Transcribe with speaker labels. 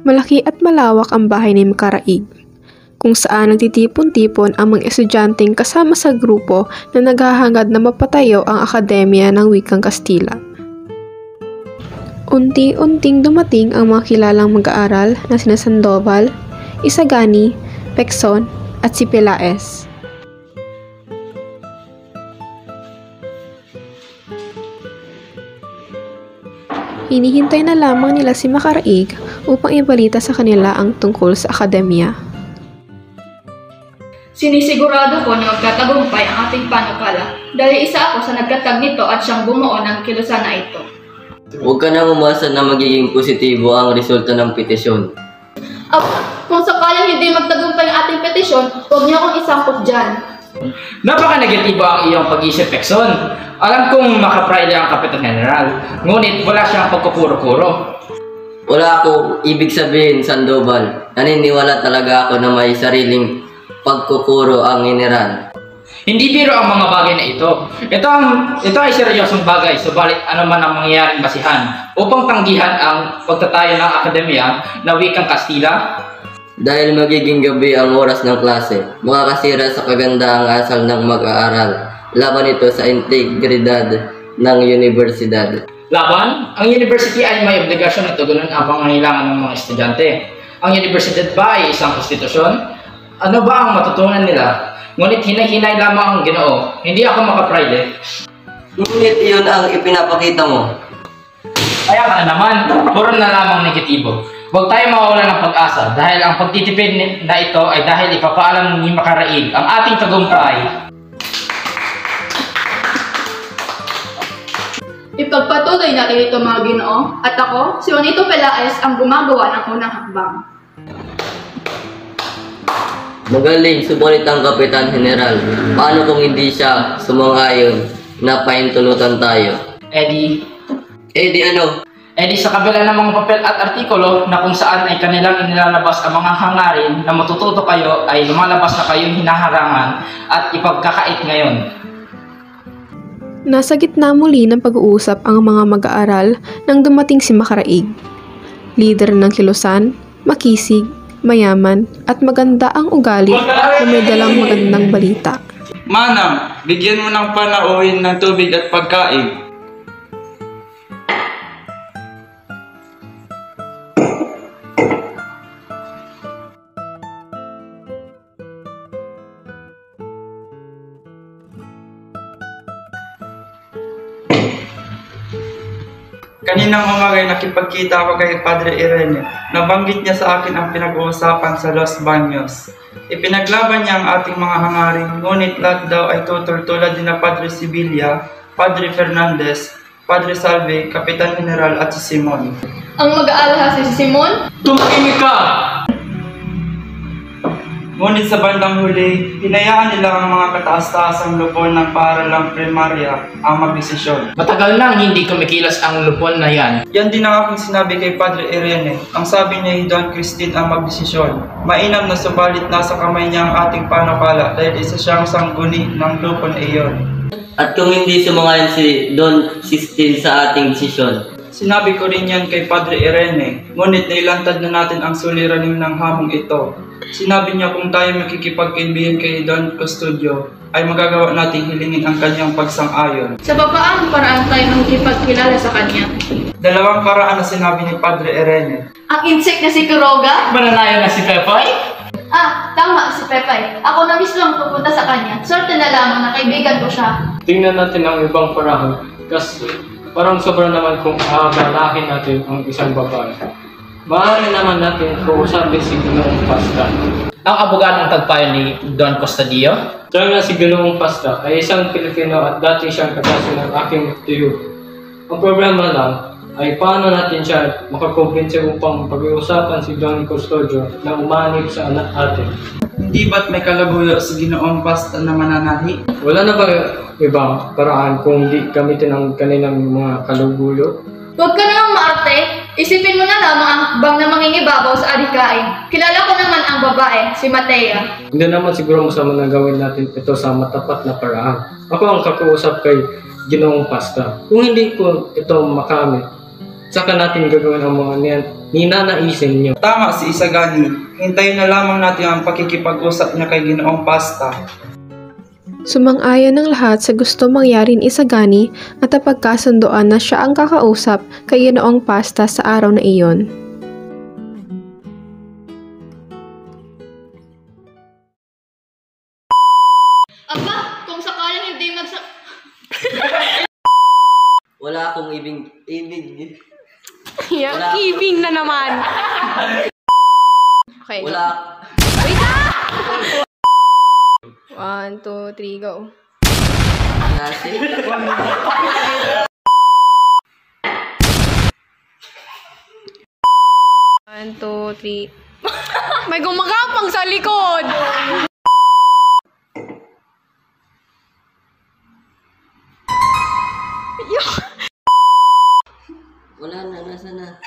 Speaker 1: Malaki at malawak ang bahay ni Makaraig, kung saan nagtitipon-tipon ang mga estudyanteng kasama sa grupo na naghahangad na mapatayo ang Akademya ng Wikang Kastila. Unti-unting dumating ang mga kilalang mag-aaral na sina Sandoval, Isagani, Pecson at si Pelaez. Hinihintay na lamang nila si Makaraig upang ibalita sa kanila ang tungkol sa akademya.
Speaker 2: Sinisigurado ko na magtatagumpay ang ating panukala dahil isa ako sa nagkatag nito at siyang bumuo ng kilusan na ito.
Speaker 3: Huwag ka nang umasa na magiging positibo ang resulta ng petisyon.
Speaker 2: Kung sakaling hindi magtagumpay ang ating petisyon, huwag niyo akong isangkot dyan.
Speaker 4: Napaka-negatibo ang iyong pag-isip, Pecson. Alam kong makapraile ang Kapitan General, ngunit wala siyang pagkukuro-kuro.
Speaker 3: Wala akong ibig sabihin, Sandoval. Naniniwala talaga ako na may sariling pagkukuro ang general.
Speaker 4: Hindi biro ang mga bagay na ito. Ito ay seryosong bagay, subalit ano man ang mangyayaring basihan upang tanggihan ang pagtatayo ng akademya na Wikang Kastila.
Speaker 3: Dahil magiging gabi ang oras ng klase, makakasira sa kagandaang asal ng mag-aaral. Laban ito sa integridad ng universidad.
Speaker 4: Laban? Ang university ay may obligasyon na tugunan ang pangangailangan ng mga estudyante. Ang universidad ba ay isang konstitusyon? Ano ba ang matutunan nila? Ngunit hinay-hinay lamang ang Ginoo. Hindi ako makapraile.
Speaker 3: Ngunit iyon ang ipinapakita mo.
Speaker 4: Kaya ka na naman, puro na lamang negatibo. Huwag tayo mawawalan ng pag-asa dahil ang pagtitipid na ito ay dahil ipapaalam ni Makaraig ang ating tagumpay.
Speaker 2: Ipagpatuloy natin ito mga Ginoo at ako, si Juanito Pelaez ang gumagawa ng unang hakbang.
Speaker 3: Magaling, subalit ang Kapitan General. Paano kung hindi siya sumang-ayon na pahintulutan tayo?
Speaker 4: Eddie,
Speaker 3: ano?
Speaker 4: Eddie, sa kabila ng mga papel at artikulo na kung saan ay kanilang inilalabas ang mga hangarin na matututo kayo ay lumalabas na kayong hinaharangan at ipagkakait ngayon.
Speaker 1: Nasa gitna muli ng pag-uusap ang mga mag-aaral nang dumating si Makaraig. Leader ng kilusan, makisig, mayaman at maganda ang ugali na may dalang magandang balita.
Speaker 5: Manang, bigyan mo ng panauhin ng tubig at pagkain. Kaninang umagay nakipagkita ako kay Padre Irene. Nabanggit niya sa akin ang pinag-uusapan sa Los Baños. Ipinaglaban niya ang ating mga hangarin, ngunit lahat daw ay tutultulad din na Padre Sibilia, Padre Fernandez, Padre Salve, Kapitan General at si Simon.
Speaker 2: Ang mag-aalha si Simon?
Speaker 4: Tumahimik ka!
Speaker 5: Ngunit sa bandang huli, hinayaan nila ang mga kataas-taasang lupon ng paaralang primarya ang magdesisyon.
Speaker 4: Matagal nang hindi kumikilos ang lupon na yan.
Speaker 5: Yan din ang aking sinabi kay Padre Irene. Ang sabi niya ay Don Cristin ang magdesisyon. Mainam na subalit nasa kamay niya ang ating panukala dahil isa siyang sangguni ng lupon iyon.
Speaker 3: At kung hindi sumangayon si Don Cristin sa ating desisyon?
Speaker 5: Sinabi ko rin yan kay Padre Irene, ngunit nailantad na natin ang suliranin ng hamong ito. Sinabi niya kung tayo makikipagkaibigan kay Don Custodio, ay magagawa nating hilingin ang kanyang pagsang-ayon.
Speaker 2: Sa papaang paraan tayo makikipagkilala sa kanya?
Speaker 5: Dalawang paraan na sinabi ni Padre Irene.
Speaker 2: Ang insect na si Kuroga?
Speaker 4: Mananayo na si Pepay?
Speaker 2: Tama, si Pepay. Ako na mismo ang pupunta sa kanya. Swerte na lamang na kaibigan ko siya.
Speaker 6: Tingnan natin ang ibang paraan kasi parang sobra naman kung aagalahin natin ang isang babae. Maaari naman natin kausapin si Ginoong Pasta.
Speaker 4: Ang abogadong tagpayo ni Don Custodio?
Speaker 6: Siya nga si Ginoong Pasta ay isang Pilipino at dati siyang kaklase ng aking tiyo. Ang problema lang ay paano natin siya makakumbinsi upang pag-iusapan si Don Custodio na umanib sa anak natin.
Speaker 5: Hindi ba't may kalaguyo sa Ginoong Pasta na mananahi?
Speaker 6: Wala na ba ibang paraan kung di gamitin ang kanilang mga kaluguyo?
Speaker 2: Huwag ka namang maarte. Isipin mo na lamang ang bang na mangingibabaw sa adikain. Kilala ko naman ang babae, si Matea.
Speaker 6: Hindi naman siguro masama na gawin natin ito sa matapat na paraan. Ako ang kakuusap kay Ginoong Pasta. Kung hindi ko ito makamit, Saka natin gagawin ang mga ninanaisin niyo.
Speaker 5: Tama si Isagani. Hintayin na lamang natin ang pakikipag-usap niya kay Ginoong Pasta.
Speaker 1: Sumang-ayon ng lahat sa gusto mangyari ni Isagani at napagkasundoan na siya ang kakausap kay Ginoong Pasta sa araw na iyon.
Speaker 2: Aba, kung sakaling hindi
Speaker 3: Wala akong ibig.
Speaker 1: Yeah, ibing na naman. Okay.
Speaker 3: Wala.
Speaker 1: Wait na! 1, 2, 3, go.
Speaker 3: Nasi.
Speaker 1: 1, 2, 3. May gumagapang sa likod!
Speaker 3: Wala na, nasa na.